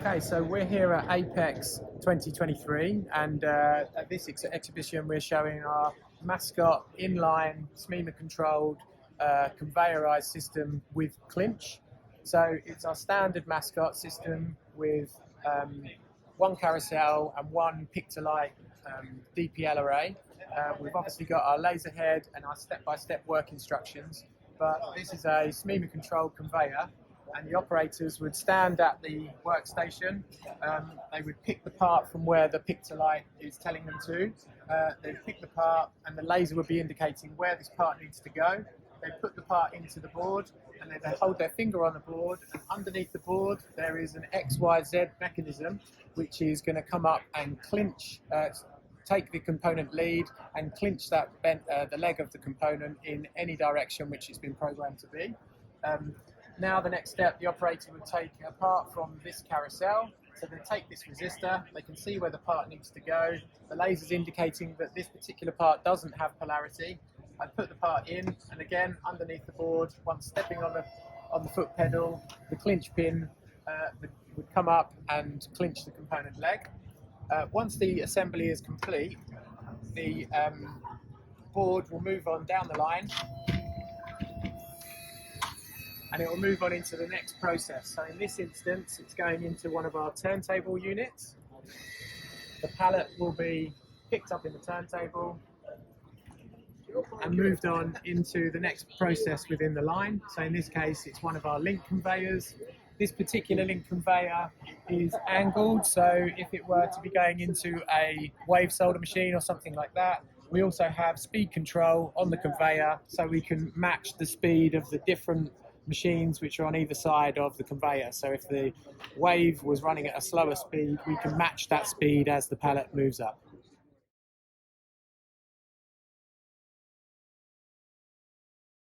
Okay, so we're here at Apex 2023, and at this exhibition we're showing our Mascot inline SMEMA-controlled conveyorized system with clinch. So it's our standard Mascot system with one carousel and one pick-to-light DPL array. We've obviously got our laser head and our step-by-step work instructions, but this is a SMEMA-controlled conveyor. And the operators would stand at the workstation. They would pick the part from where the pick-to-light is telling them to. They'd pick the part, and the laser would be indicating where this part needs to go. They'd put the part into the board, and they'd hold their finger on the board. And underneath the board, there is an XYZ mechanism, which is going to come up and clinch, take the component lead, and clinch that the leg of the component in any direction which it's been programmed to be. Now the next step, the operator would take a part from this carousel. So they take this resistor, they can see where the part needs to go. The laser's indicating that this particular part doesn't have polarity. I'd put the part in, and again, underneath the board, once stepping on the foot pedal, the clinch pin would come up and clinch the component leg. Once the assembly is complete, the board will move on down the line, and it will move on into the next process. So in this instance, it's going into one of our turntable units. The pallet will be picked up in the turntable and moved on into the next process within the line. So in this case, it's one of our link conveyors. This particular link conveyor is angled, so if it were to be going into a wave solder machine or something like that, we also have speed control on the conveyor, so we can match the speed of the different machines which are on either side of the conveyor. So if the wave was running at a slower speed, we can match that speed as the pallet moves up.